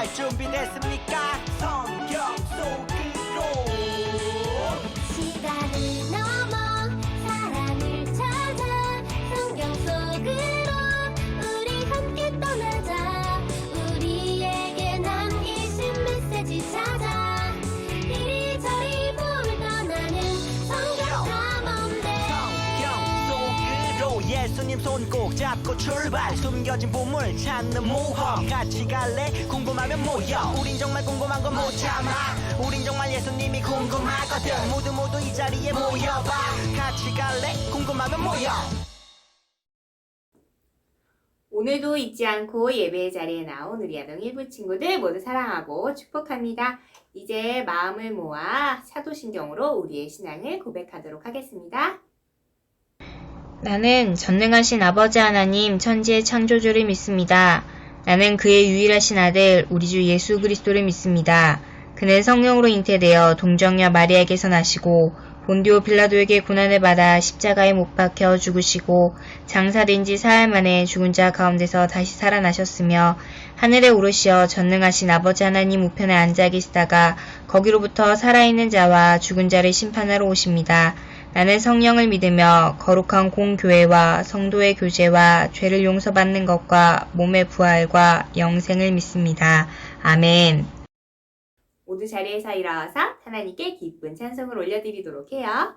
갈 준비됐습니까? 성경 속으로 시간을 넘어 사랑을 찾아 성경 속으로 우리 함께 떠나자. 우리에게 남기신 메시지 찾아 이리저리 훑어나는 성경 탐험대. 성경 속으로 예수님 손 꼭 잡고 출발. 숨겨진 보물 찾는 모험. 같이 갈래? 궁금하면 모여. 우린 정말 궁금한 건 못 참아. 우린 정말 예수님이 궁금하거든. 모두 이 자리에 모여봐. 같이 갈래? 궁금하면 모여. 오늘도 잊지 않고 예배의 자리에 나온 우리 아동 일부 친구들 모두 사랑하고 축복합니다. 이제 마음을 모아 사도신경으로 우리의 신앙을 고백하도록 하겠습니다. 나는 전능하신 아버지 하나님 천지의 창조주를 믿습니다. 나는 그의 유일하신 아들 우리 주 예수 그리스도를 믿습니다. 그는 성령으로 잉태되어 동정녀 마리아에게서 나시고 본디오 빌라도에게 고난을 받아 십자가에 못 박혀 죽으시고 장사된 지 사흘 만에 죽은 자 가운데서 다시 살아나셨으며 하늘에 오르시어 전능하신 아버지 하나님 우편에 앉아 계시다가 거기로부터 살아있는 자와 죽은 자를 심판하러 오십니다. 나는 성령을 믿으며 거룩한 공교회와 성도의 교제와 죄를 용서받는 것과 몸의 부활과 영생을 믿습니다. 아멘. 모두 자리에서 일어나서 하나님께 기쁜 찬송을 올려드리도록 해요.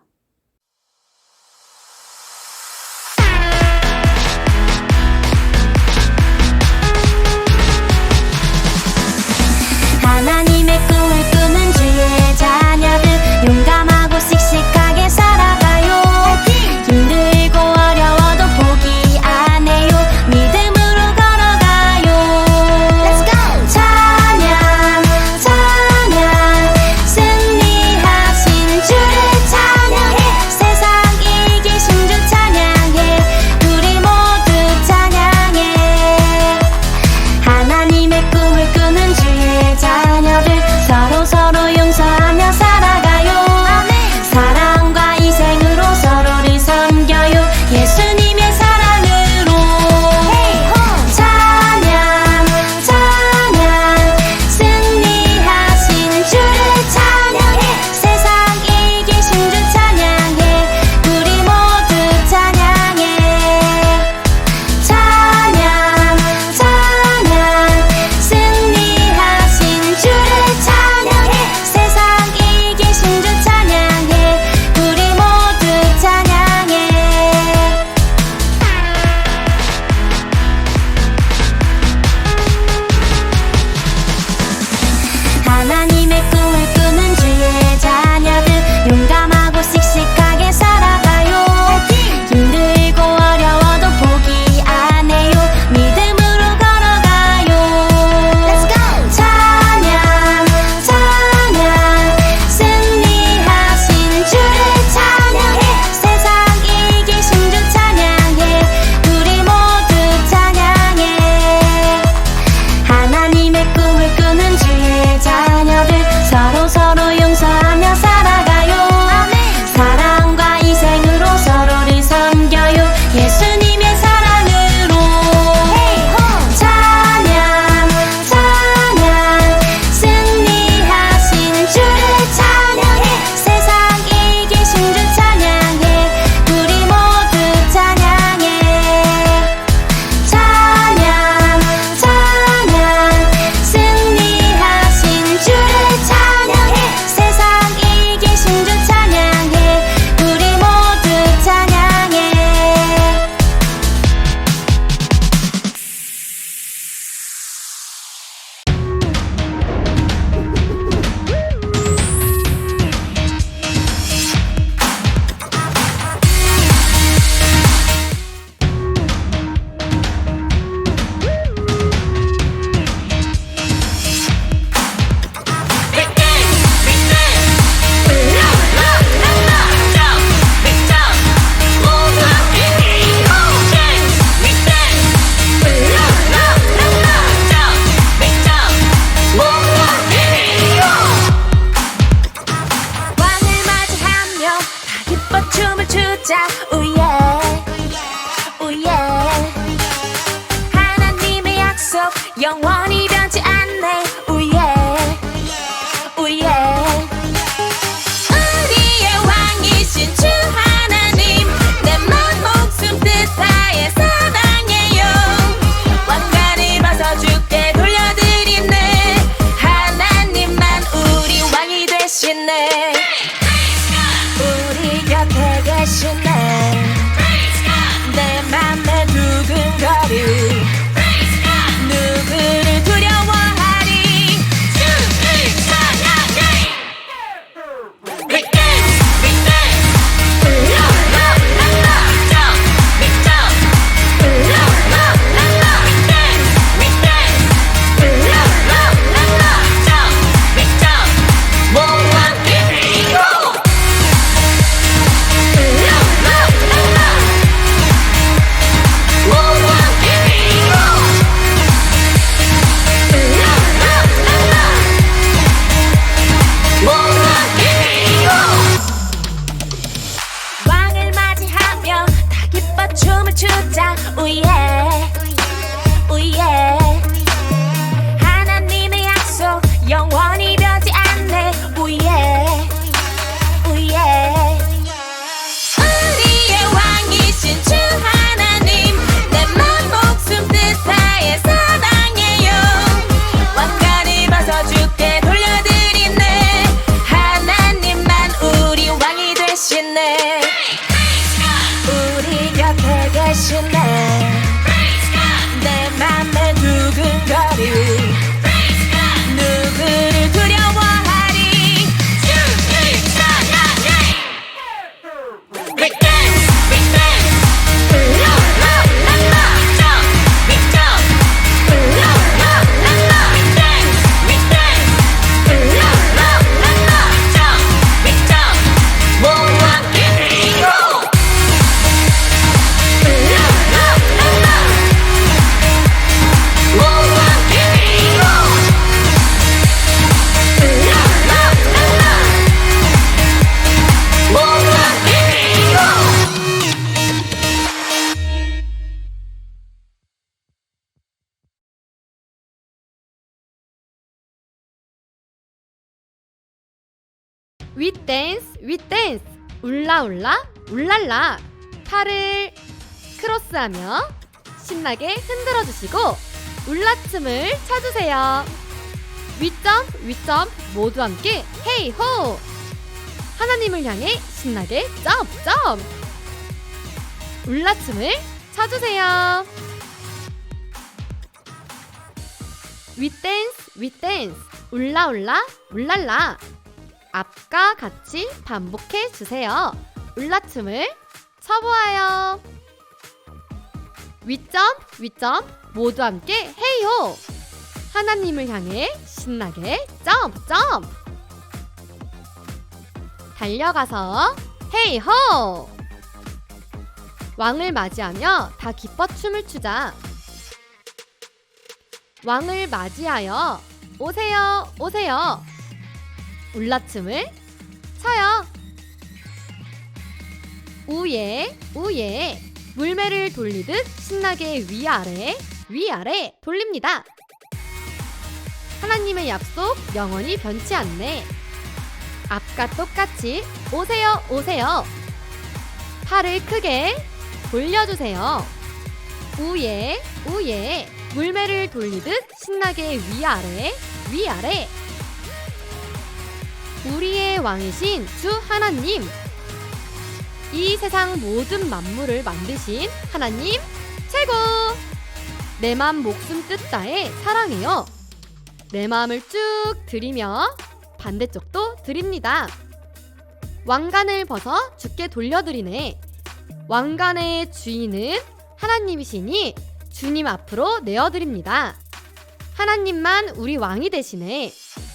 하나님의 꿈을 꾸는 주의 자녀들 용감하고 씩씩하게 살아가요. 힘들고 어려워도 포기 안 해요. 믿음으로 걸어가요. Let's go! 찬양 찬양 승리하신 주를 찬양해. 세상 이기신 주 찬양해. 우리 모두 찬양해. 하나님의 꿈을 꾸는 주의 자녀들 서로 용서하며 살아가요. 사랑과 희생으로 서로를 섬겨요. 예수님의 사랑으로 찬양 찬양 승리하신 주를 찬양해. 세상 이기신 주 찬양해. 우리 모두 찬양해. 찬양 찬양 승리하신 주를 찬양해. 세상 이기신 주 찬양해. 우리 모두 찬양해. 하나님의 꿈을 꾸는 주의 자녀들 용감하고 씩씩하게 살아가요. 힘들고 어려워도 포기 안 해요. 믿음으로 걸어가요. Let's go! 찬양 찬양 승리하신 주를 찬양해. 세상 이기신 주 찬양해. 우리 모두 찬양해. 하나님의 꿈을 꾸는 주의 자녀들 서로 용서하며 살아가요. 사랑과 희생으로 서로를 섬겨요. 예수님의 사랑으로 찬양 찬양 승리하신 주를 찬양해. 세상 이기신 주 찬양해. 우리 모두 찬양해. 찬양 찬양 승리하신 주를 찬양해. 세상 이기신 주 찬양해. 우리 모두 찬양해. 왕을 맞이하며 다 기뻐 춤을 추자. 우예 우예. 하나님의 약속 영원히 변치 않네. 우예 우예 하나님의 약속 영원히 변치 않네 우예 우예 우리의 왕이신 주 하나님 내 맘 목숨 뜻하에 사랑해요 왕관을 벗어 주께 돌려드리네 하나님만 우리 왕이 되시네 우리 곁에 계시네 내 맘에 두근거리 누구를 두려워하리 주님 찬양해 We dance, we dance La la la la Jump, we jump La la la la We dance, we dance La la la la Jump, we jump 모두 함께 뛰고 La la la la 모두 함께 뛰고 La la la la 모두 함께 뛰고 윗댄스 울라울라 울랄라 팔을 크로스하며 신나게 흔들어 주시고 울라춤을 춰주세요. 윗점프 모두 함께 헤이호 하나님을 향해 신나게 점프 울라춤을 춰주세요. 윗댄스 울라울라 울랄라 앞과 같이 반복해 주세요. 울라춤을 쳐보아요. 윗점프 모두 함께 헤이호 하나님을 향해 신나게 점프 달려가서 헤이호 왕을 맞이하며 다 기뻐 춤을 추자. 왕을 맞이하여 오세요 울라춤을 쳐요. 우예 물매를 돌리듯 신나게 위아래 돌립니다. 하나님의 약속 영원히 변치 않네. 앞과 똑같이 오세요 팔을 크게 돌려주세요. 우예 물매를 돌리듯 신나게 위아래 우리의 왕이신 주 하나님 이 세상 모든 만물을 만드신 하나님 최고 내 맘 목숨 뜻 다해 사랑해요. 내 마음을 쭉 드리며 반대쪽도 드립니다. 왕관을 벗어 주께 돌려드리네. 왕관의 주인은 하나님이시니 주님 앞으로 내어드립니다. 하나님만 우리 왕이 되시네.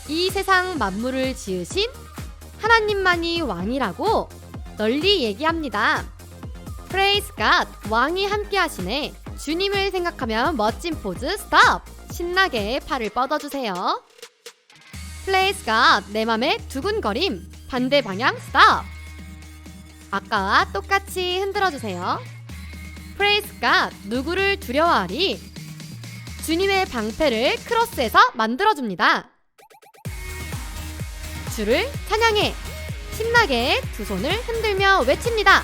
이 세상 만물을 지으신 하나님만이 왕이라고 널리 얘기합니다. Praise God, 왕이 함께 하시네. 주님을 생각하면 멋진 포즈 스톱! 신나게 팔을 뻗어주세요. Praise God, 내 맘에 두근거림. 반대 방향 스톱! 아까와 똑같이 흔들어주세요. Praise God, 누구를 두려워하리? 주님의 방패를 크로스해서 만들어줍니다. 주를 찬양해! 신나게 두 손을 흔들며 외칩니다.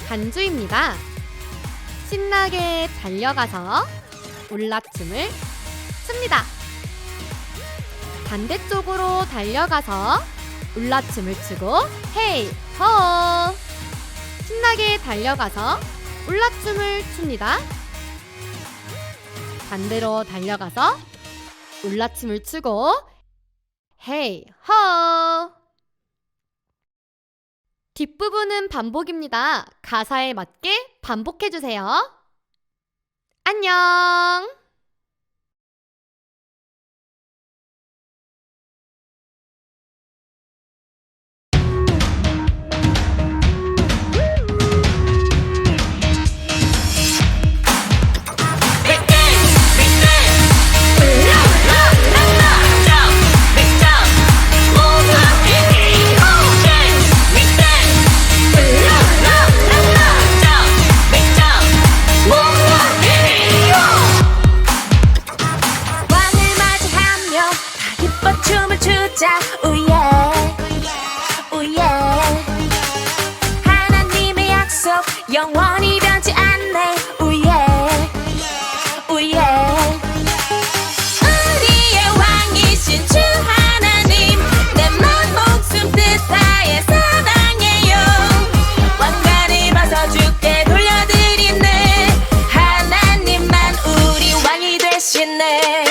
간주입니다. 신나게 달려가서 울라춤을 춥니다. 반대쪽으로 달려가서 울라춤을 추고 헤이 호 신나게 달려가서 울라춤을 춥니다. 반대로 달려가서 울라춤을 추고 헤이 호 뒷부분은 반복입니다. 가사에 맞게 반복해주세요. 안녕. 모두 함께 춤을 추자 우예 우예 하나님의 약속 영원히 변치 않네 우예 우예 우리의 왕이신 주 하나님 내 맘 목숨 뜻 다해 사랑해요 왕관을 벗어 주께 돌려드리네 하나님만 우리 왕이 되시네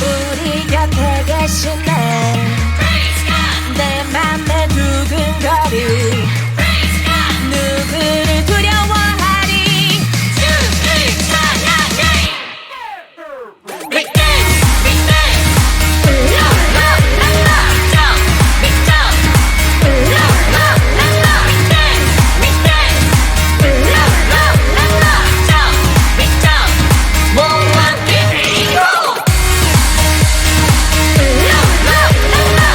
우리 곁에 계시네 내 맘에 두근거리 누구를 두려워하리 주를 찬양해 We dance, we dance La la la la Jump, we jump La la la la We dance, we dance La la la la Jump, we jump 모두 함께 뛰고 La la la la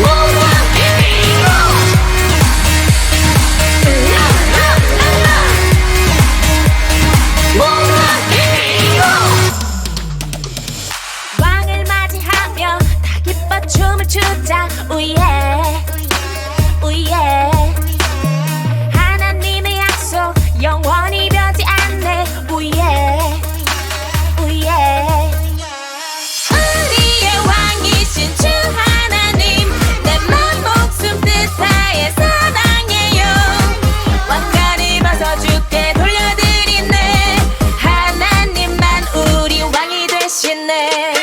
모두 함께 뛰고 La la la la 모두 함께 뛰고 왕을 맞이하며 다 기뻐 춤을 추자 우예 우예 하나님의 약속 영원히 변치 않네 우예 우예 우리의 왕이신 주 하나님 내 맘 목숨 뜻 다해 사랑해요 왕관을 벗어 주께 돌려드리네 하나님만 우리 왕이 되시네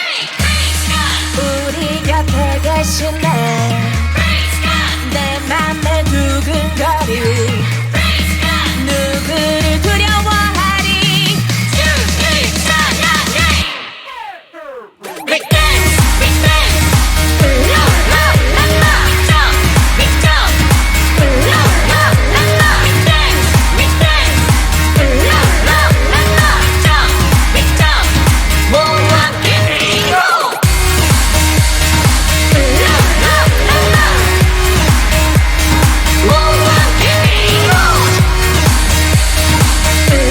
우리 곁에 계시네 내 맘에 두근거리 누구를 두려워하리 주를 찬양해 We dance, we dance La la la la Jump, we jump La la la la We dance, we dance La la la la Jump, we jump 모두 함께 뛰고 La la la la 모두 함께 뛰고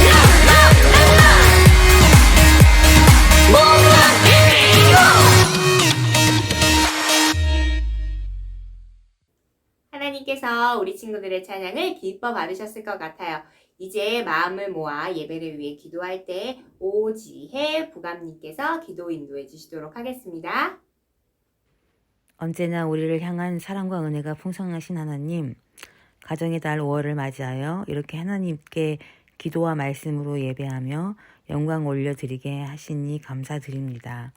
La la la la 모두 함께 뛰고 하나님께서 우리 친구들의 찬양을 기뻐 받으셨을 것 같아요. 이제 마음을 모아 예배를 위해 기도할 때 오지혜 부감님께서 기도 인도해 주시도록 하겠습니다. 언제나 우리를 향한 사랑과 은혜가 풍성하신 하나님, 가정의 달 5월을 맞이하여 이렇게 하나님께 기도와 말씀으로 예배하며 영광 올려드리게 하시니 감사드립니다.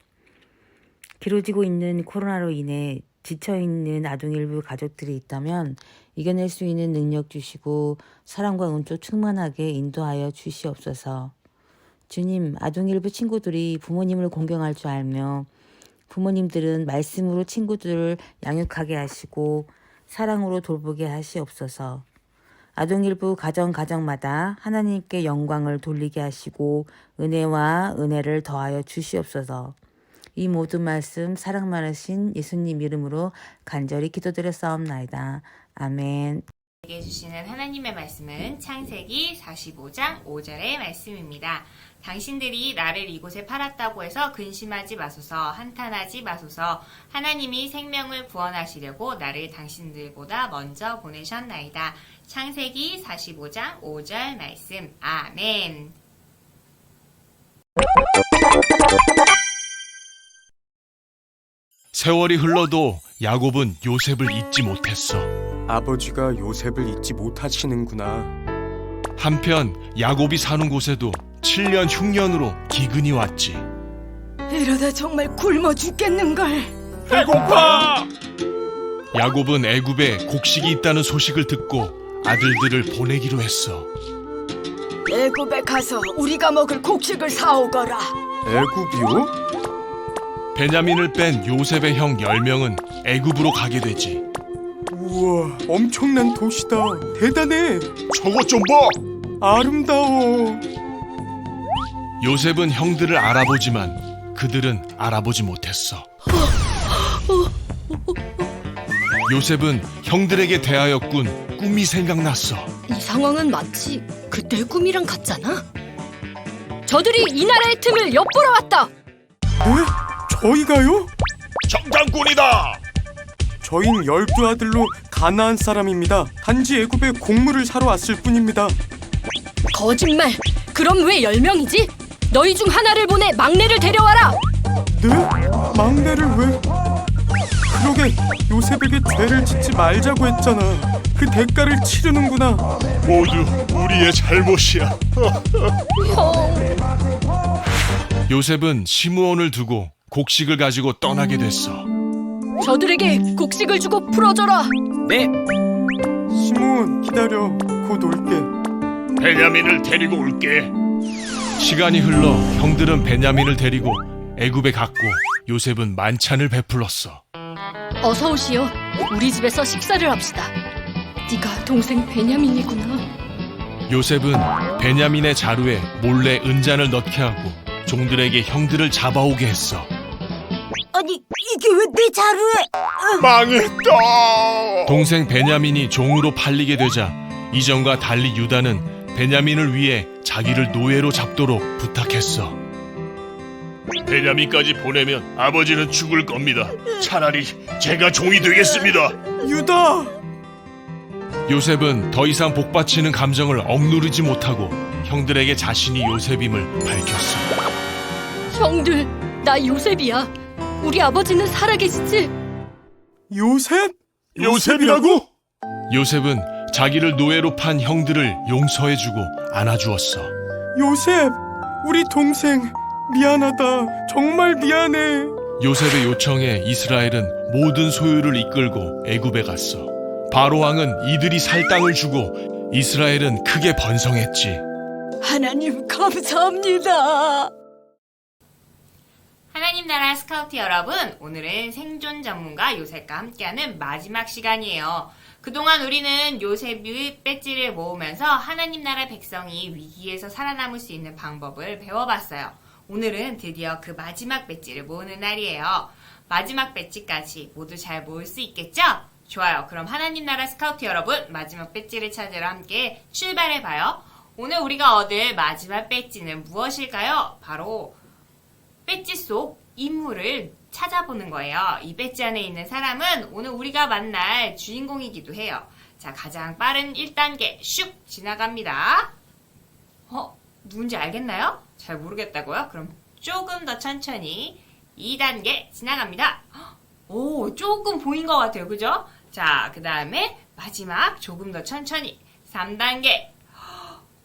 길어지고 있는 코로나로 인해 지쳐있는 아동일부 가족들이 있다면 이겨낼 수 있는 능력 주시고 사랑과 은총 충만하게 인도하여 주시옵소서. 주님, 아동일부 친구들이 부모님을 공경할 줄 알며 부모님들은 말씀으로 친구들을 양육하게 하시고 사랑으로 돌보게 하시옵소서. 아동일부 가정마다 하나님께 영광을 돌리게 하시고 은혜와 은혜를 더하여 주시옵소서. 이 모든 말씀 사랑 많으신 예수님 이름으로 간절히 기도드렸사옵나이다. 아멘. 우리에게 주시는 하나님의 말씀은 창세기 45장 5절의 말씀입니다. 당신들이 나를 이곳에 팔았다고 해서 근심하지 마소서, 한탄하지 마소서. 하나님이 생명을 구원하시려고 나를 당신들보다 먼저 보내셨나이다. 창세기 45장 5절 말씀. 아멘. 세월이 흘러도 야곱은 요셉을 잊지 못했어. 아버지가 요셉을 잊지 못하시는구나. 한편 야곱이 사는 곳에도 7년 흉년으로 기근이 왔지. 이러다 정말 굶어 죽겠는걸. 배고파! 야곱은 애굽에 곡식이 있다는 소식을 듣고 아들들을 보내기로 했어. 애굽에 가서 우리가 먹을 곡식을 사오거라. 애굽이요? 베냐민을 뺀 요셉의 형 10명은 애굽으로 가게 되지. 우와, 엄청난 도시다. 대단해. 저것 좀 봐! 아름다워. 요셉은 형들을 알아보지만 그들은 알아보지 못했어. 요셉은 형들에게 대하였군 꿈이 생각났어. 이 상황은 마치 그때의 꿈이랑 같잖아. 저들이 이 나라의 틈을 엿보러 왔다. 네? 저희가요? 정탐꾼이다. 저흰 12아들로 가나안 사람입니다. 단지 애굽에 곡물을 사러 왔을 뿐입니다. 거짓말. 그럼 왜 10명이지? 너희 중 하나를 보내 막내를 데려와라. 네? 막내를 왜? 그러게 요셉에게 죄를 짓지 말자고 했잖아. 그 대가를 치르는구나. 모두 우리의 잘못이야. 형. 요셉은 시므온을 두고 곡식을 가지고 떠나게 됐어. 저들에게 곡식을 주고 풀어줘라. 네. 시몬 기다려. 곧 올게. 베냐민을 데리고 올게. 시간이 흘러 형들은 베냐민을 데리고 애굽에 갔고 요셉은 만찬을 베풀었어. 어서 오시오. 우리 집에서 식사를 합시다. 네가 동생 베냐민이구나. 요셉은 베냐민의 자루에 몰래 은잔을 넣게 하고 종들에게 형들을 잡아오게 했어. 아니 이게 왜 내 자루에? 망했다. 동생 베냐민이 종으로 팔리게 되자 이전과 달리 유다는 베냐민을 위해 자기를 노예로 잡도록 부탁했어. 베냐민까지 보내면 아버지는 죽을 겁니다. 차라리 제가 종이 되겠습니다. 유다! 요셉은 더 이상 복받치는 감정을 억누르지 못하고 형들에게 자신이 요셉임을 밝혔어. 형들, 나 요셉이야. 우리 아버지는 살아계시지? 요셉? 요셉이라고? 요셉은 자기를 노예로 판 형들을 용서해주고 안아주었어. 요셉! 우리 동생 미안하다. 정말 미안해. 요셉의 요청에 이스라엘은 모든 소유를 이끌고 애굽에 갔어. 바로 왕은 이들이 살 땅을 주고 이스라엘은 크게 번성했지. 하나님 감사합니다. 하나님 나라 스카우트 여러분, 오늘은 생존 전문가 요셉과 함께하는 마지막 시간이에요. 그동안 우리는 요셉의 배지를 모으면서 하나님 나라 백성이 위기에서 살아남을 수 있는 방법을 배워봤어요. 오늘은 드디어 그 마지막 배지를 모으는 날이에요. 마지막 배지까지 모두 잘 모을 수 있겠죠? 좋아요. 그럼 하나님 나라 스카우트 여러분, 마지막 배지를 찾으러 함께 출발해봐요. 오늘 우리가 얻을 마지막 배지는 무엇일까요? 바로 배지 속 인물을 찾아보는 거예요. 이 배지 안에 있는 사람은 오늘 우리가 만날 주인공이기도 해요. 자, 가장 빠른 1단계 슉 지나갑니다. 누군지 알겠나요? 잘 모르겠다고요? 그럼 조금 더 천천히 2단계 지나갑니다. 오, 조금 보인 것 같아요. 그죠? 자, 그 다음에 마지막 조금 더 천천히 3단계.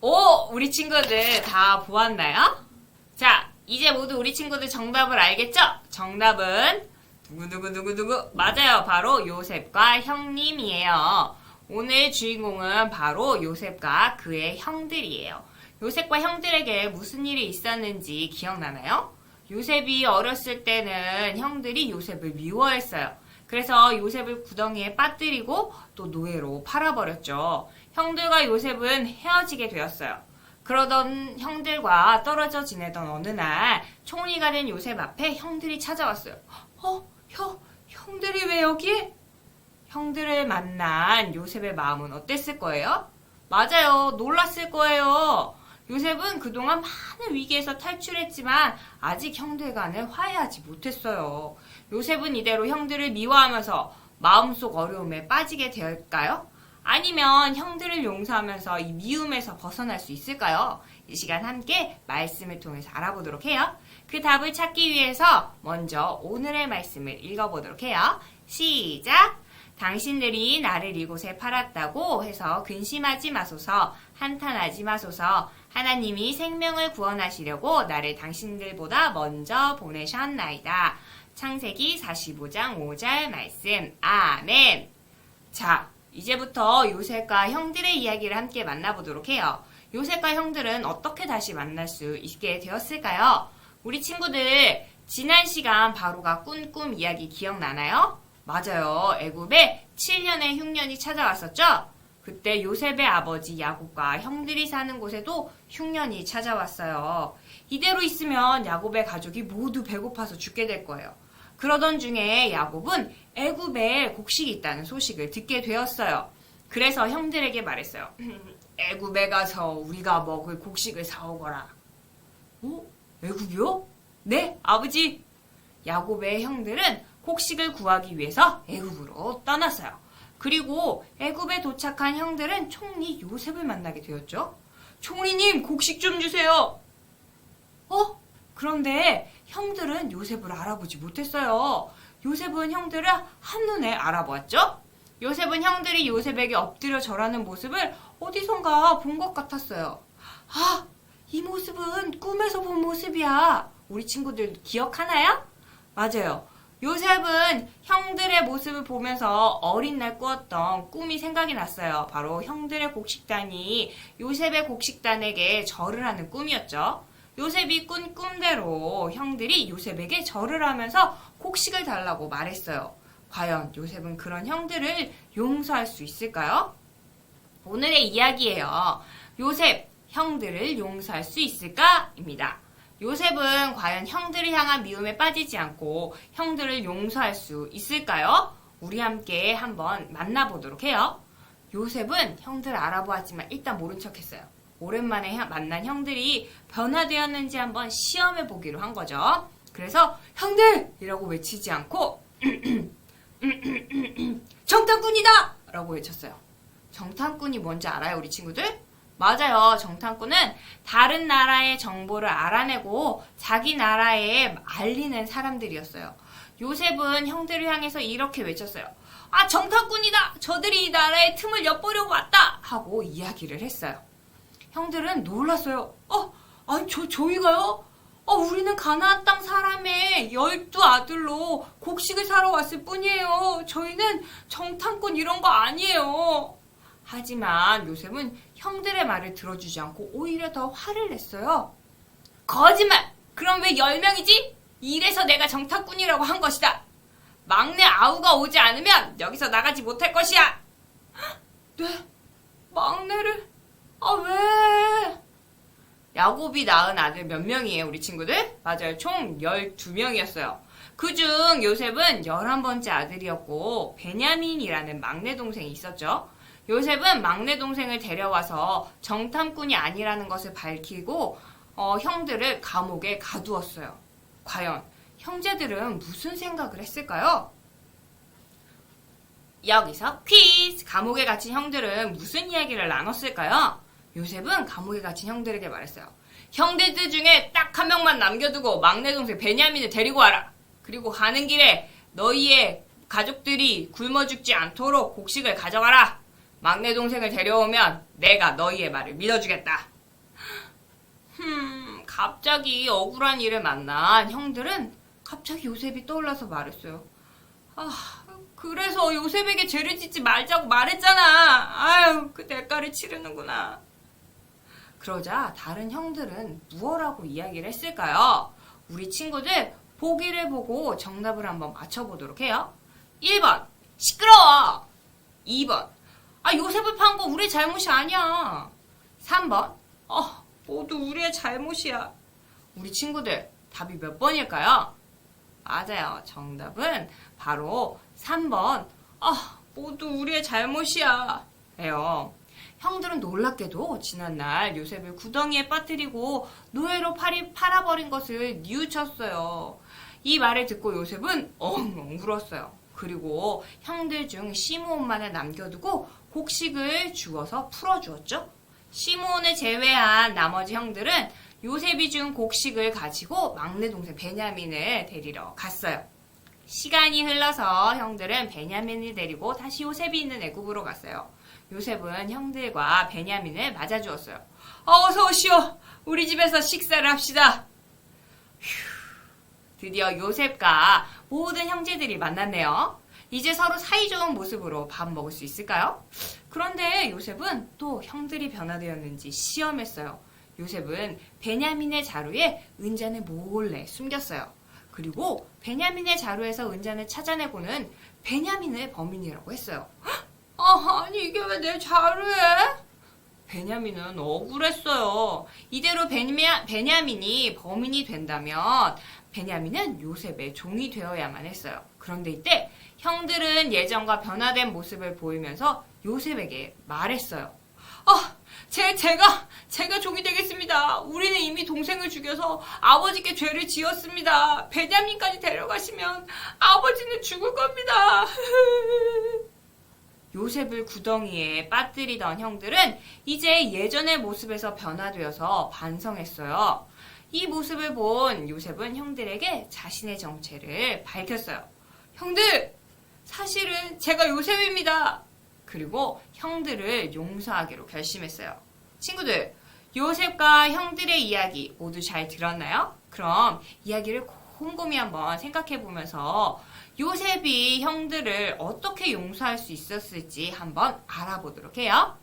오, 우리 친구들 다 보았나요? 자, 이제 모두 우리 친구들 정답을 알겠죠? 정답은 누구 맞아요. 바로 요셉과 형님이에요. 오늘 주인공은 바로 요셉과 그의 형들이에요. 요셉과 형들에게 무슨 일이 있었는지 기억나나요? 요셉이 어렸을 때는 형들이 요셉을 미워했어요. 그래서 요셉을 구덩이에 빠뜨리고 또 노예로 팔아버렸죠. 형들과 요셉은 헤어지게 되었어요. 그러던 형들과 떨어져 지내던 어느 날 총리가 된 요셉 앞에 형들이 찾아왔어요. 형들이 왜 여기에? 형들을 만난 요셉의 마음은 어땠을 거예요? 맞아요. 놀랐을 거예요. 요셉은 그동안 많은 위기에서 탈출했지만 아직 형들 간을 화해하지 못했어요. 요셉은 이대로 형들을 미워하면서 마음속 어려움에 빠지게 될까요? 아니면 형들을 용서하면서 이 미움에서 벗어날 수 있을까요? 이 시간 함께 말씀을 통해서 알아보도록 해요. 그 답을 찾기 위해서 먼저 오늘의 말씀을 읽어보도록 해요. 시작! 당신들이 나를 이곳에 팔았다고 해서 근심하지 마소서, 한탄하지 마소서. 하나님이 생명을 구원하시려고 나를 당신들보다 먼저 보내셨나이다. 창세기 45장 5절 말씀. 아멘. 자, 이제부터 요셉과 형들의 이야기를 함께 만나보도록 해요. 요셉과 형들은 어떻게 다시 만날 수 있게 되었을까요? 우리 친구들, 지난 시간 바로가 꾼 꿈 이야기 기억나나요? 맞아요. 애굽에 7년의 흉년이 찾아왔었죠? 그때 요셉의 아버지 야곱과 형들이 사는 곳에도 흉년이 찾아왔어요. 이대로 있으면 야곱의 가족이 모두 배고파서 죽게 될 거예요. 그러던 중에 야곱은 애굽에 곡식이 있다는 소식을 듣게 되었어요. 그래서 형들에게 말했어요. 애굽에 가서 우리가 먹을 곡식을 사오거라. 애굽이요? 네, 아버지. 야곱의 형들은 곡식을 구하기 위해서 애굽으로 떠났어요. 그리고 애굽에 도착한 형들은 총리 요셉을 만나게 되었죠. 총리님, 곡식 좀 주세요. 그런데 형들은 요셉을 알아보지 못했어요. 요셉은 형들을 한눈에 알아보았죠. 요셉은 형들이 요셉에게 엎드려 절하는 모습을 어디선가 본 것 같았어요. 아, 이 모습은 꿈에서 본 모습이야. 우리 친구들 기억하나요? 맞아요. 요셉은 형들의 모습을 보면서 어린 날 꾸었던 꿈이 생각이 났어요. 바로 형들의 곡식단이 요셉의 곡식단에게 절을 하는 꿈이었죠. 요셉이 꾼 꿈대로 형들이 요셉에게 절을 하면서 곡식을 달라고 말했어요. 과연 요셉은 그런 형들을 용서할 수 있을까요? 오늘의 이야기예요. 요셉, 형들을 용서할 수 있을까? 입니다. 요셉은 과연 형들을 향한 미움에 빠지지 않고 형들을 용서할 수 있을까요? 우리 함께 한번 만나보도록 해요. 요셉은 형들을 알아보았지만 일단 모른 척했어요. 오랜만에 만난 형들이 변화되었는지 한번 시험해 보기로 한 거죠. 그래서 형들! 이라고 외치지 않고 정탐꾼이다! 라고 외쳤어요. 정탐꾼이 뭔지 알아요, 우리 친구들? 맞아요. 정탐꾼은 다른 나라의 정보를 알아내고 자기 나라에 알리는 사람들이었어요. 요셉은 형들을 향해서 이렇게 외쳤어요. 아, 정탐꾼이다! 저들이 이 나라의 틈을 엿보려고 왔다! 하고 이야기를 했어요. 형들은 놀랐어요. 아니, 저희가요? 우리는 가나안 땅 사람의 12아들로 곡식을 사러 왔을 뿐이에요. 저희는 정탐꾼 이런 거 아니에요. 하지만 요셉은 형들의 말을 들어주지 않고 오히려 더 화를 냈어요. 거짓말! 그럼 왜 10명이지? 이래서 내가 정탐꾼이라고 한 것이다. 막내 아우가 오지 않으면 여기서 나가지 못할 것이야. 네? 막내를? 왜? 야곱이 낳은 아들 몇 명이에요, 우리 친구들? 맞아요. 총 12명이었어요. 그중 요셉은 11번째 아들이었고 베냐민이라는 막내 동생이 있었죠. 요셉은 막내 동생을 데려와서 정탐꾼이 아니라는 것을 밝히고 형들을 감옥에 가두었어요. 과연 형제들은 무슨 생각을 했을까요? 여기서 퀴즈! 감옥에 갇힌 형들은 무슨 이야기를 나눴을까요? 요셉은 감옥에 갇힌 형들에게 말했어요. 형제들 중에 딱 한 명만 남겨두고 막내 동생 베냐민을 데리고 와라. 그리고 가는 길에 너희의 가족들이 굶어 죽지 않도록 곡식을 가져가라. 막내 동생을 데려오면 내가 너희의 말을 믿어주겠다. 갑자기 억울한 일을 만난 형들은 갑자기 요셉이 떠올라서 말했어요. 그래서 요셉에게 죄를 짓지 말자고 말했잖아. 그 대가를 치르는구나. 그러자 다른 형들은 무엇라고 이야기를 했을까요? 우리 친구들 보기를 보고 정답을 한번 맞춰보도록 해요. 1번, 시끄러워. 2번, 요셉을 판 거 우리의 잘못이 아니야. 3번, 모두 우리의 잘못이야. 우리 친구들 답이 몇 번일까요? 맞아요. 정답은 바로 3번, 모두 우리의 잘못이야. 예요. 형들은 놀랍게도 지난날 요셉을 구덩이에 빠뜨리고 노예로 팔아버린 것을 뉘우쳤어요. 이 말을 듣고 요셉은 엉엉 울었어요. 그리고 형들 중 시므온만을 남겨두고 곡식을 주어서 풀어주었죠. 시므온을 제외한 나머지 형들은 요셉이 준 곡식을 가지고 막내 동생 베냐민을 데리러 갔어요. 시간이 흘러서 형들은 베냐민을 데리고 다시 요셉이 있는 애굽으로 갔어요. 요셉은 형들과 베냐민을 맞아주었어요. 어서 오시오. 우리 집에서 식사를 합시다. 드디어 요셉과 모든 형제들이 만났네요. 이제 서로 사이좋은 모습으로 밥 먹을 수 있을까요? 그런데 요셉은 또 형들이 변화되었는지 시험했어요. 요셉은 베냐민의 자루에 은잔을 몰래 숨겼어요. 그리고 베냐민의 자루에서 은잔을 찾아내고는 베냐민을 범인이라고 했어요. 아니 이게 왜 내 자루에? 베냐민은 억울했어요. 이대로 베냐민이 범인이 된다면 베냐민은 요셉의 종이 되어야만 했어요. 그런데 이때 형들은 예전과 변화된 모습을 보이면서 요셉에게 말했어요. 제가 종이 되겠습니다. 우리는 이미 동생을 죽여서 아버지께 죄를 지었습니다. 베냐민까지 데려가시면 아버지는 죽을 겁니다. 요셉을 구덩이에 빠뜨리던 형들은 이제 예전의 모습에서 변화되어서 반성했어요. 이 모습을 본 요셉은 형들에게 자신의 정체를 밝혔어요. 형들! 사실은 제가 요셉입니다. 그리고 형들을 용서하기로 결심했어요. 친구들, 요셉과 형들의 이야기 모두 잘 들었나요? 그럼 이야기를 곰곰이 한번 생각해 보면서 요셉이 형들을 어떻게 용서할 수 있었을지 한번 알아보도록 해요.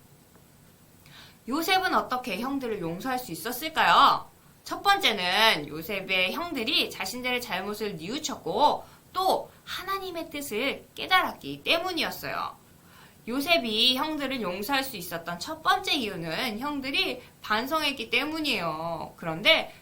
요셉은 어떻게 형들을 용서할 수 있었을까요? 첫 번째는 요셉의 형들이 자신들의 잘못을 뉘우쳤고 또 하나님의 뜻을 깨달았기 때문이었어요. 요셉이 형들을 용서할 수 있었던 첫 번째 이유는 형들이 반성했기 때문이에요. 그런데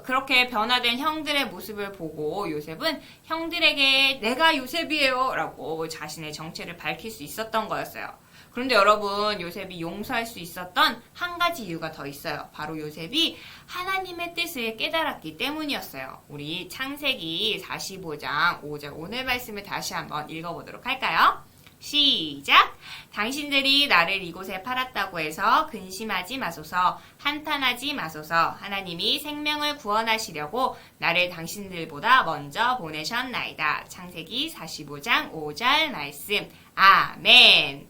그렇게 변화된 형들의 모습을 보고 요셉은 형들에게 내가 요셉이에요 라고 자신의 정체를 밝힐 수 있었던 거였어요. 그런데 여러분, 요셉이 용서할 수 있었던 한 가지 이유가 더 있어요. 바로 요셉이 하나님의 뜻을 깨달았기 때문이었어요. 우리 창세기 45장 5절 오늘 말씀을 다시 한번 읽어보도록 할까요? 시작! 당신들이 나를 이곳에 팔았다고 해서 근심하지 마소서, 한탄하지 마소서. 하나님이 생명을 구원하시려고 나를 당신들보다 먼저 보내셨나이다. 창세기 45장 5절 말씀. 아멘.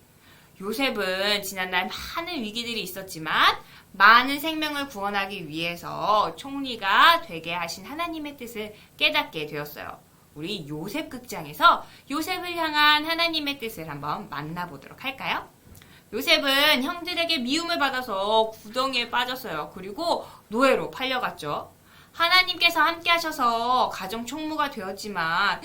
요셉은 지난날 많은 위기들이 있었지만 많은 생명을 구원하기 위해서 총리가 되게 하신 하나님의 뜻을 깨닫게 되었어요. 우리 요셉 극장에서 요셉을 향한 하나님의 뜻을 한번 만나보도록 할까요? 요셉은 형들에게 미움을 받아서 구덩이에 빠졌어요. 그리고 노예로 팔려갔죠. 하나님께서 함께 하셔서 가정 총무가 되었지만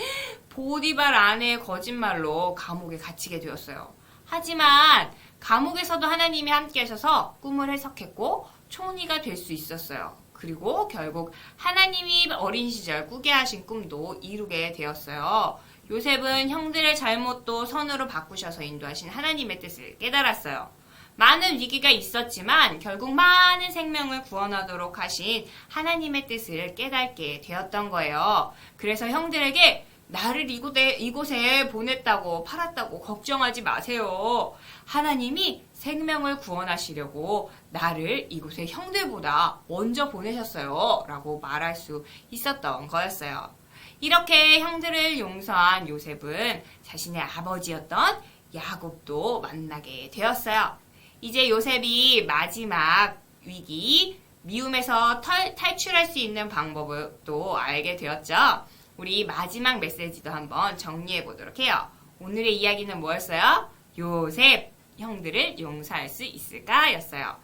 보디발 아내의 거짓말로 감옥에 갇히게 되었어요. 하지만 감옥에서도 하나님이 함께 하셔서 꿈을 해석했고 총리가 될 수 있었어요. 그리고 결국 하나님이 어린 시절 꾸게 하신 꿈도 이루게 되었어요. 요셉은 형들의 잘못도 선으로 바꾸셔서 인도하신 하나님의 뜻을 깨달았어요. 많은 위기가 있었지만 결국 많은 생명을 구원하도록 하신 하나님의 뜻을 깨닫게 되었던 거예요. 그래서 형들에게 나를 이곳에 보냈다고 팔았다고 걱정하지 마세요. 하나님이 생명을 구원하시려고 나를 이곳에 형들보다 먼저 보내셨어요. 라고 말할 수 있었던 거였어요. 이렇게 형들을 용서한 요셉은 자신의 아버지였던 야곱도 만나게 되었어요. 이제 요셉이 마지막 위기, 미움에서 탈출할 수 있는 방법을 또 알게 되었죠. 우리 마지막 메시지도 한번 정리해 보도록 해요. 오늘의 이야기는 뭐였어요? 요셉, 형들을 용서할 수 있을까? 였어요.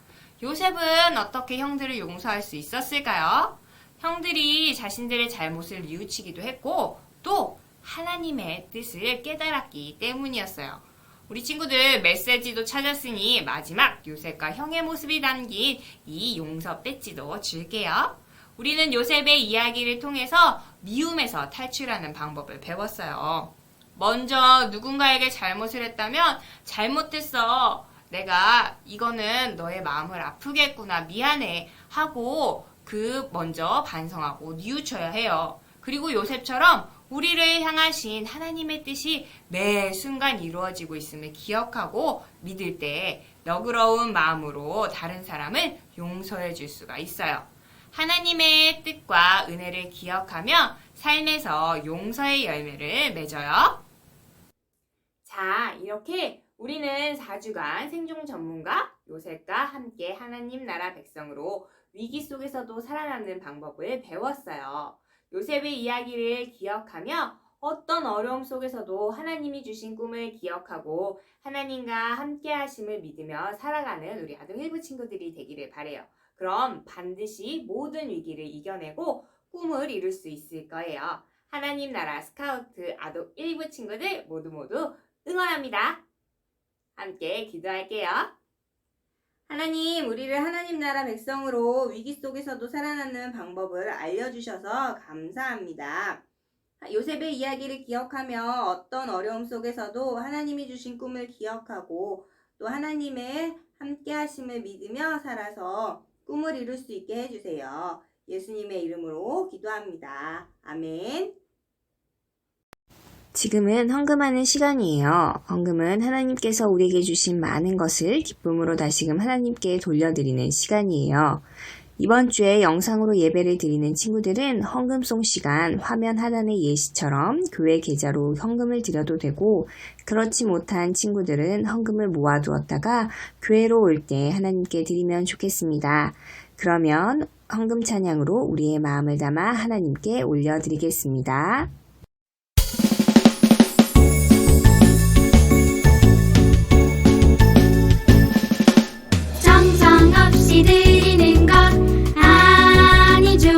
요셉은 어떻게 형들을 용서할 수 있었을까요? 형들이 자신들의 잘못을 뉘우치기도 했고 또 하나님의 뜻을 깨달았기 때문이었어요. 우리 친구들 메시지도 찾았으니 마지막 요셉과 형의 모습이 담긴 이 용서 배지도 줄게요. 우리는 요셉의 이야기를 통해서 미움에서 탈출하는 방법을 배웠어요. 먼저 누군가에게 잘못을 했다면 잘못했어. 내가 이거는 너의 마음을 아프게 했구나. 미안해. 하고 먼저 반성하고 뉘우쳐야 해요. 그리고 요셉처럼 우리를 향하신 하나님의 뜻이 매 순간 이루어지고 있음을 기억하고 믿을 때 너그러운 마음으로 다른 사람을 용서해 줄 수가 있어요. 하나님의 뜻과 은혜를 기억하며 삶에서 용서의 열매를 맺어요. 자, 이렇게 우리는 4주간 생존 전문가 요셉과 함께 하나님 나라 백성으로 위기 속에서도 살아남는 방법을 배웠어요. 요셉의 이야기를 기억하며 어떤 어려움 속에서도 하나님이 주신 꿈을 기억하고 하나님과 함께 하심을 믿으며 살아가는 우리 아동 일부 친구들이 되기를 바라요. 그럼 반드시 모든 위기를 이겨내고 꿈을 이룰 수 있을 거예요. 하나님 나라 스카우트 아동 일부 친구들 모두 응원합니다. 함께 기도할게요. 하나님, 우리를 하나님 나라 백성으로 위기 속에서도 살아남는 방법을 알려주셔서 감사합니다. 요셉의 이야기를 기억하며 어떤 어려움 속에서도 하나님이 주신 꿈을 기억하고 또 하나님의 함께 하심을 믿으며 살아서 꿈을 이룰 수 있게 해주세요. 예수님의 이름으로 기도합니다. 아멘. 지금은 헌금하는 시간이에요. 헌금은 하나님께서 우리에게 주신 많은 것을 기쁨으로 다시금 하나님께 돌려드리는 시간이에요. 이번 주에 영상으로 예배를 드리는 친구들은 헌금송 시간 화면 하단의 예시처럼 교회 계좌로 헌금을 드려도 되고, 그렇지 못한 친구들은 헌금을 모아두었다가 교회로 올 때 하나님께 드리면 좋겠습니다. 그러면 헌금 찬양으로 우리의 마음을 담아 하나님께 올려드리겠습니다. 정성없이 드리는 것 아니죠.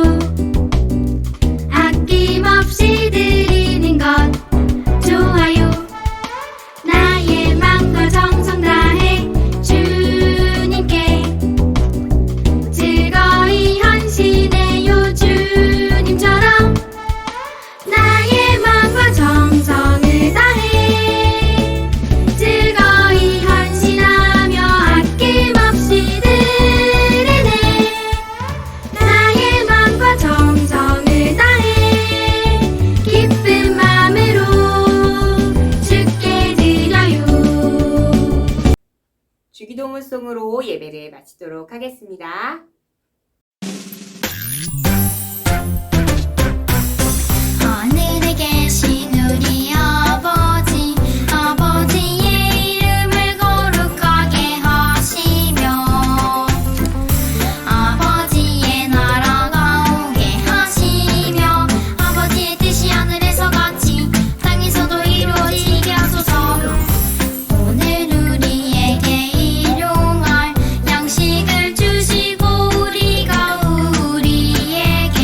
아낌없이 드리는 것 좋아요. 나의 맘과 정성 다해 주님께 즐거이 헌신해요. 주님처럼 나의 맘과 정성을 다해 즐거이 헌신하며 아낌없이 드리네. 나의 맘과 정성을 다해 기쁜 마음으로 주께 드려요. 주기도문송으로 예배를 마치도록 하겠습니다. 하늘에 계신 우리 아버지, 아버지의 이름을 거룩하게 하시며 아버지의 나라가 오게 하시며 아버지의 뜻이 하늘에서 같이 땅에서도 이루어지게 하소서. 오늘 우리에게 일용할 양식을 주시고 우리가 우리에게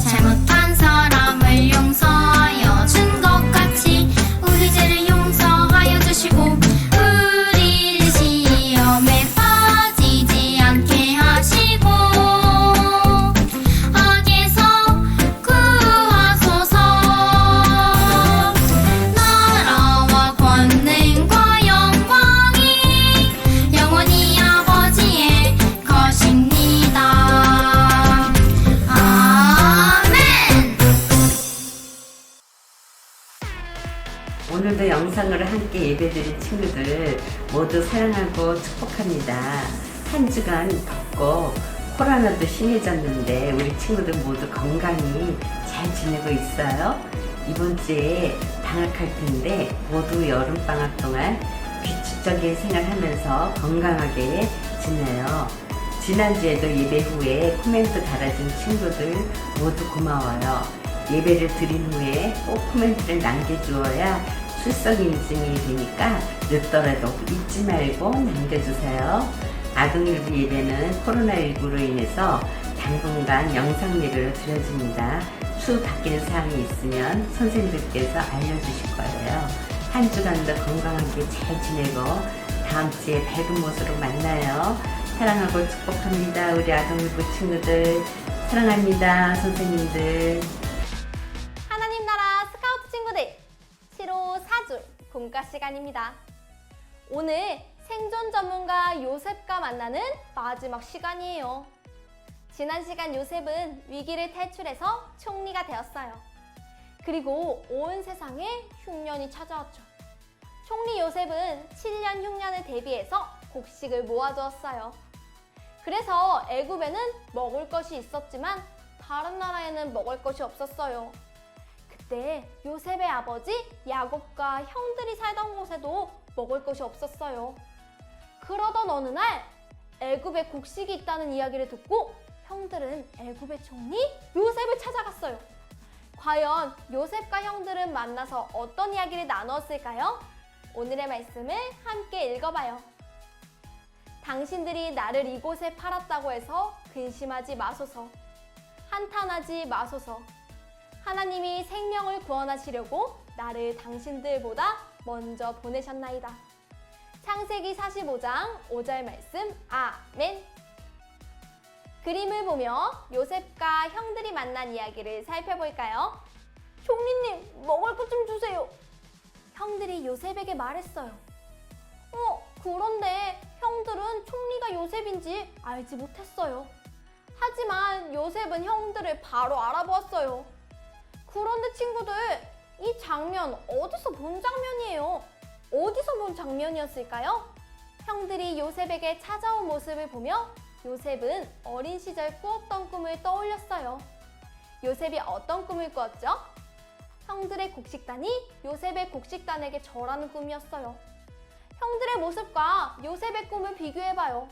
잘못한 사람을 용서하여 준 것 같이 우리 죄를 용서하여 주시고 우리를 시험에 빠지지 않게 하시고 악에서 구하소서. 나라와 권능과 영광이 영원히 아버지의 것입니다. 아멘. 오늘도 영상으로 함께 예배드린 친구들 모두 사랑하고 축복합니다. 한 주간 덥고 코로나도 심해졌는데 우리 친구들 모두 건강히 잘 지내고 있어요. 이번 주에 방학할 텐데 모두 여름방학 동안 규칙적인 생활하면서 건강하게 지내요. 지난주에도 예배 후에 코멘트 달아준 친구들 모두 고마워요. 예배를 드린 후에 꼭 코멘트를 남겨주어야 출석 인증이 되니까 늦더라도 잊지 말고 남겨주세요. 아동일부 예배는 코로나19로 인해서 당분간 영상 예배로 드려집니다. 추후 바뀌는 사항이 있으면 선생님들께서 알려주실 거예요. 한 주간도 건강하게 잘 지내고 다음 주에 밝은 모습으로 만나요. 사랑하고 축복합니다. 우리 아동일부 친구들 사랑합니다. 선생님들. 하나님 나라 스카우트 친구들 7호 4줄 공과 시간입니다. 오늘 생존 전문가 요셉과 만나는 마지막 시간이에요. 지난 시간 요셉은 위기를 탈출해서 총리가 되었어요. 그리고 온 세상에 흉년이 찾아왔죠. 총리 요셉은 7년 흉년을 대비해서 곡식을 모아두었어요. 그래서 애굽에는 먹을 것이 있었지만 다른 나라에는 먹을 것이 없었어요. 그때 요셉의 아버지 야곱과 형들이 살던 곳에도 먹을 것이 없었어요. 그러던 어느 날 애굽에 곡식이 있다는 이야기를 듣고 형들은 애굽의 총리 요셉을 찾아갔어요. 과연 요셉과 형들은 만나서 어떤 이야기를 나누었을까요? 오늘의 말씀을 함께 읽어봐요. 당신들이 나를 이곳에 팔았다고 해서 근심하지 마소서. 한탄하지 마소서. 하나님이 생명을 구원하시려고 나를 당신들보다 먼저 보내셨나이다. 창세기 45장 5절 말씀 아멘. 그림을 보며 요셉과 형들이 만난 이야기를 살펴볼까요? 총리님, 먹을 것 좀 주세요. 형들이 요셉에게 말했어요. 그런데 형들은 총리가 요셉인지 알지 못했어요. 하지만 요셉은 형들을 바로 알아보았어요. 그런데 친구들, 이 장면 어디서 본 장면이에요? 어디서 본 장면이었을까요? 형들이 요셉에게 찾아온 모습을 보며 요셉은 어린 시절 꾸었던 꿈을 떠올렸어요. 요셉이 어떤 꿈을 꾸었죠? 형들의 곡식단이 요셉의 곡식단에게 절하는 꿈이었어요. 형들의 모습과 요셉의 꿈을 비교해봐요.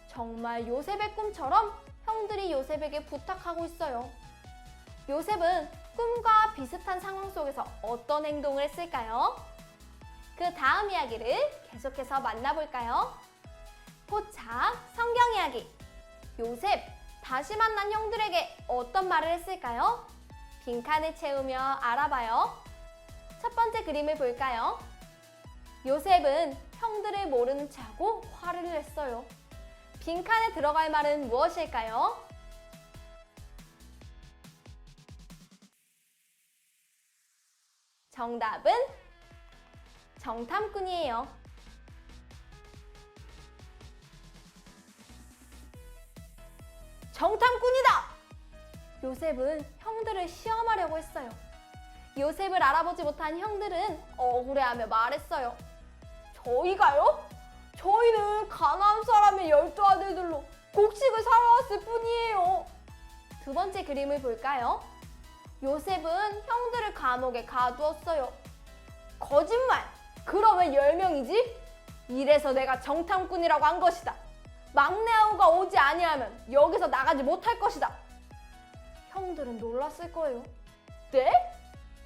정말 요셉의 꿈처럼 형들이 요셉에게 부탁하고 있어요. 요셉은 꿈과 비슷한 상황 속에서 어떤 행동을 했을까요? 그 다음 이야기를 계속해서 만나볼까요? 포착 성경 이야기. 요셉 다시 만난 형들에게 어떤 말을 했을까요? 빈칸을 채우며 알아봐요. 첫 번째 그림을 볼까요? 요셉은 형들을 모르는 척하고 화를 냈어요. 빈칸에 들어갈 말은 무엇일까요? 정답은 정탐꾼이에요. 정탐꾼이다! 요셉은 형들을 시험하려고 했어요. 요셉을 알아보지 못한 형들은 억울해하며 말했어요. 저희가요? 저희는 가나안 사람의 12아들들로 곡식을 사러 왔을 뿐이에요. 두 번째 그림을 볼까요? 요셉은 형들을 감옥에 가두었어요. 거짓말! 그러면 10명이지? 이래서 내가 정탐꾼이라고 한 것이다. 막내 아우가 오지 아니하면 여기서 나가지 못할 것이다. 형들은 놀랐을 거예요. 네?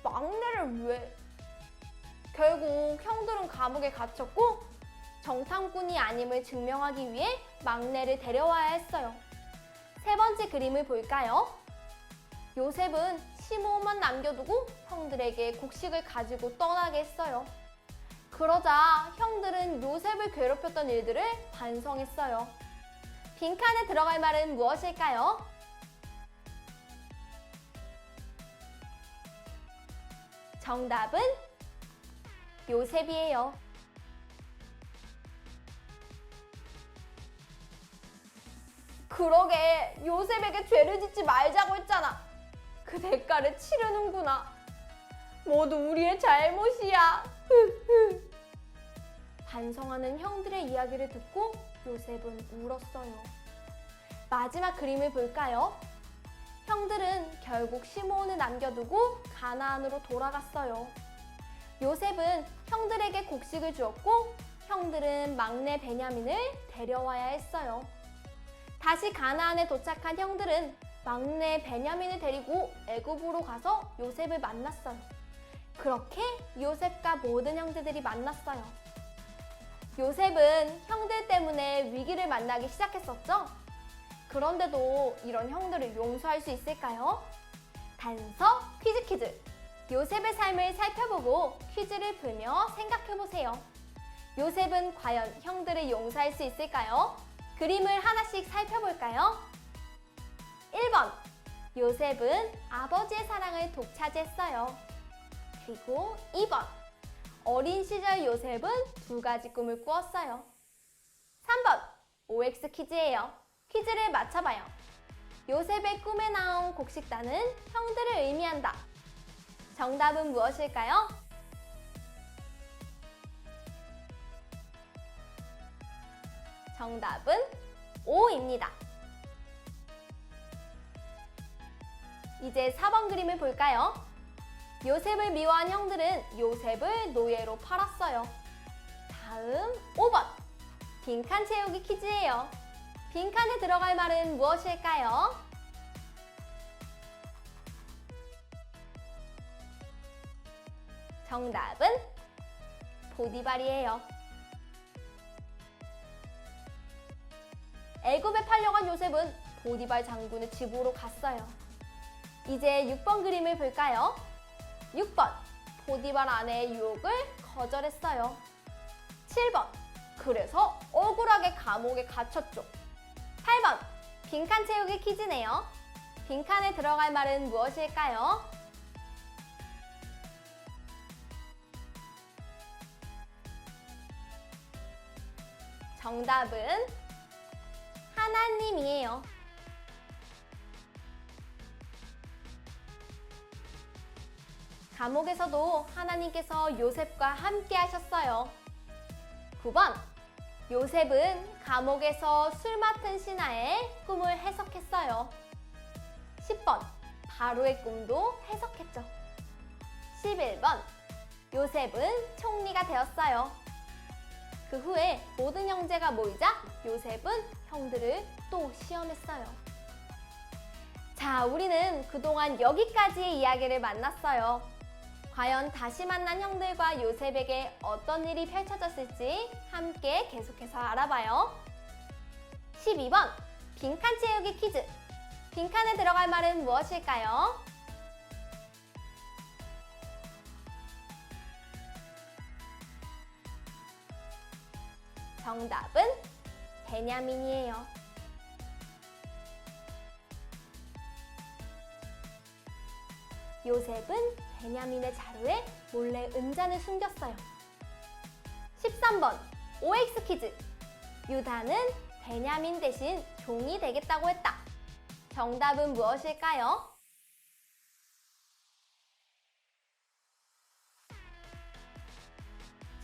막내를 왜? 결국 형들은 감옥에 갇혔고 정탐꾼이 아님을 증명하기 위해 막내를 데려와야 했어요. 세 번째 그림을 볼까요? 요셉은 시므온만 남겨두고 형들에게 곡식을 가지고 떠나게 했어요. 그러자 형들은 요셉을 괴롭혔던 일들을 반성했어요. 빈칸에 들어갈 말은 무엇일까요? 정답은 요셉이에요. 그러게 요셉에게 죄를 짓지 말자고 했잖아. 그 대가를 치르는구나. 모두 우리의 잘못이야. 반성하는 형들의 이야기를 듣고 요셉은 울었어요. 마지막 그림을 볼까요? 형들은 결국 시므온을 남겨두고 가나안으로 돌아갔어요. 요셉은 형들에게 곡식을 주었고 형들은 막내 베냐민을 데려와야 했어요. 다시 가나안에 도착한 형들은 막내 베냐민을 데리고 애굽으로 가서 요셉을 만났어요. 그렇게 요셉과 모든 형제들이 만났어요. 요셉은 형들 때문에 위기를 만나기 시작했었죠? 그런데도 이런 형들을 용서할 수 있을까요? 단서 퀴즈! 요셉의 삶을 살펴보고 퀴즈를 풀며 생각해보세요. 요셉은 과연 형들을 용서할 수 있을까요? 그림을 하나씩 살펴볼까요? 1번, 요셉은 아버지의 사랑을 독차지했어요. 그리고 2번, 어린 시절 요셉은 2가지 꿈을 꾸었어요. 3번, OX 퀴즈예요. 퀴즈를 맞춰봐요. 요셉의 꿈에 나온 곡식단은 형들을 의미한다. 정답은 무엇일까요? 정답은 O입니다. 이제 4번 그림을 볼까요? 요셉을 미워한 형들은 요셉을 노예로 팔았어요. 다음 5번, 빈칸 채우기 퀴즈예요. 빈칸에 들어갈 말은 무엇일까요? 정답은 보디발이에요. 애굽에 팔려간 요셉은 보디발 장군의 집으로 갔어요. 이제 6번 그림을 볼까요? 6번, 보디발 아내의 유혹을 거절했어요. 7번, 그래서 억울하게 감옥에 갇혔죠. 8번, 빈칸 채우기 퀴즈네요. 빈칸에 들어갈 말은 무엇일까요? 정답은 하나님이에요. 감옥에서도 하나님께서 요셉과 함께 하셨어요. 9번, 요셉은 감옥에서 술 맡은 신하의 꿈을 해석했어요. 10번, 바로의 꿈도 해석했죠. 11번, 요셉은 총리가 되었어요. 그 후에 모든 형제가 모이자 요셉은 형들을 또 시험했어요. 자, 우리는 그동안 여기까지의 이야기를 만났어요. 과연 다시 만난 형들과 요셉에게 어떤 일이 펼쳐졌을지 함께 계속해서 알아봐요. 12번, 빈칸 채우기 퀴즈. 빈칸에 들어갈 말은 무엇일까요? 정답은 베냐민이에요. 요셉은 베냐민의 자루에 몰래 은잔을 숨겼어요. 13번 OX 퀴즈. 유다는 베냐민 대신 종이 되겠다고 했다. 정답은 무엇일까요?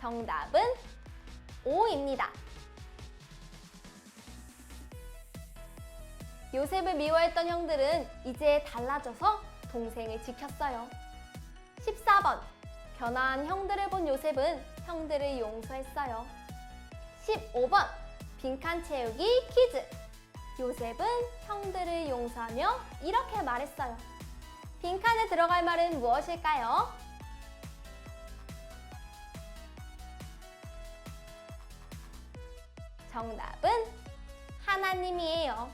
정답은 O입니다. 요셉을 미워했던 형들은 이제 달라져서 동생을 지켰어요. 14번, 변화한 형들을 본 요셉은 형들을 용서했어요. 15번, 빈칸 채우기 퀴즈. 요셉은 형들을 용서하며 이렇게 말했어요. 빈칸에 들어갈 말은 무엇일까요? 정답은 하나님이에요.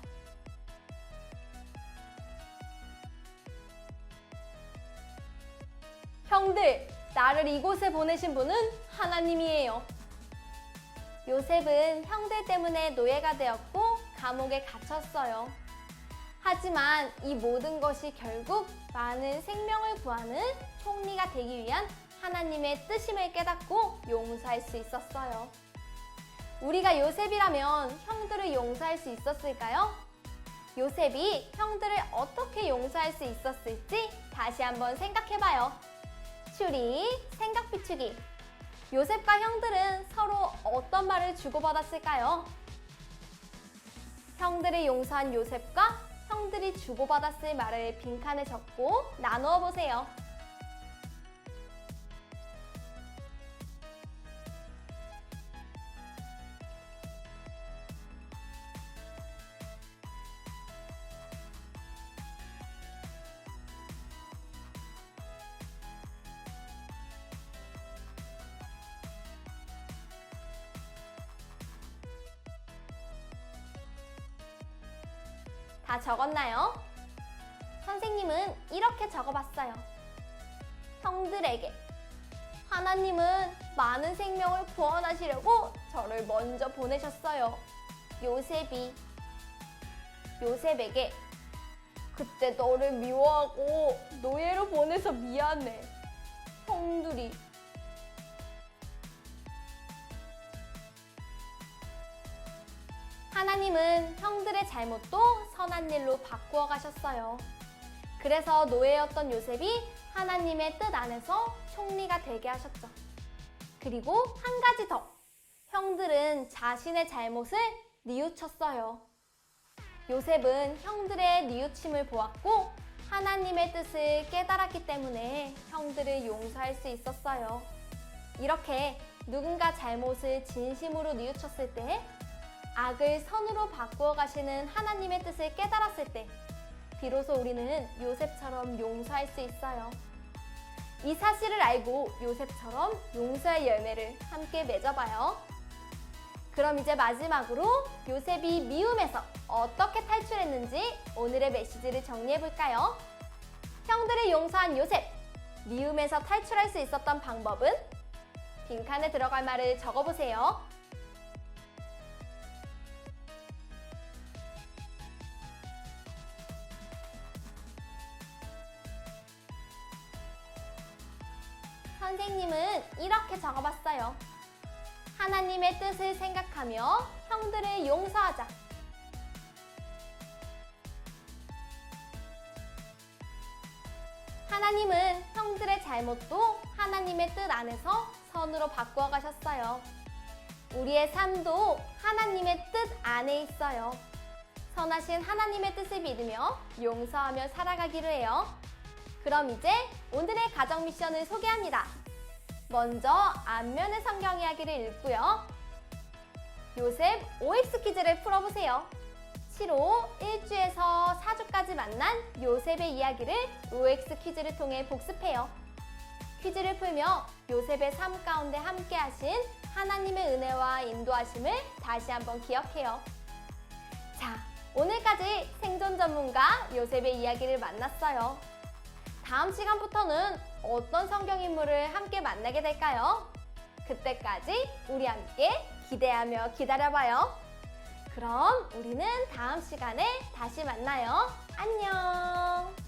형들, 나를 이곳에 보내신 분은 하나님이에요. 요셉은 형들 때문에 노예가 되었고 감옥에 갇혔어요. 하지만 이 모든 것이 결국 많은 생명을 구하는 총리가 되기 위한 하나님의 뜻임을 깨닫고 용서할 수 있었어요. 우리가 요셉이라면 형들을 용서할 수 있었을까요? 요셉이 형들을 어떻게 용서할 수 있었을지 다시 한번 생각해봐요. 추리, 생각 비추기. 요셉과 형들은 서로 어떤 말을 주고받았을까요? 형들을 용서한 요셉과 형들이 주고받았을 말을 빈칸에 적고 나누어 보세요. 다 적었나요? 선생님은 이렇게 적어봤어요. 형들에게 하나님은 많은 생명을 구원하시려고 저를 먼저 보내셨어요. 요셉에게 그때 너를 미워하고 노예로 보내서 미안해. 형들이 하나님은 형들의 잘못도 선한 일로 바꾸어 가셨어요. 그래서 노예였던 요셉이 하나님의 뜻 안에서 총리가 되게 하셨죠. 그리고 한 가지 더. 형들은 자신의 잘못을 뉘우쳤어요. 요셉은 형들의 뉘우침을 보았고 하나님의 뜻을 깨달았기 때문에 형들을 용서할 수 있었어요. 이렇게 누군가 잘못을 진심으로 뉘우쳤을 때, 악을 선으로 바꾸어 가시는 하나님의 뜻을 깨달았을 때 비로소 우리는 요셉처럼 용서할 수 있어요. 이 사실을 알고 요셉처럼 용서의 열매를 함께 맺어봐요. 그럼 이제 마지막으로 요셉이 미움에서 어떻게 탈출했는지 오늘의 메시지를 정리해볼까요? 형들을 용서한 요셉, 미움에서 탈출할 수 있었던 방법은? 빈칸에 들어갈 말을 적어보세요. 선생님은 이렇게 적어봤어요. 하나님의 뜻을 생각하며 형들을 용서하자. 하나님은 형들의 잘못도 하나님의 뜻 안에서 선으로 바꾸어 가셨어요. 우리의 삶도 하나님의 뜻 안에 있어요. 선하신 하나님의 뜻을 믿으며 용서하며 살아가기로 해요. 그럼 이제 오늘의 가정 미션을 소개합니다. 먼저 앞면의 성경 이야기를 읽고요. 요셉 OX 퀴즈를 풀어보세요. 7호 1주에서 4주까지 만난 요셉의 이야기를 OX 퀴즈를 통해 복습해요. 퀴즈를 풀며 요셉의 삶 가운데 함께 하신 하나님의 은혜와 인도하심을 다시 한번 기억해요. 자, 오늘까지 생존 전문가 요셉의 이야기를 만났어요. 다음 시간부터는 어떤 성경 인물을 함께 만나게 될까요? 그때까지 우리 함께 기대하며 기다려봐요. 그럼 우리는 다음 시간에 다시 만나요. 안녕!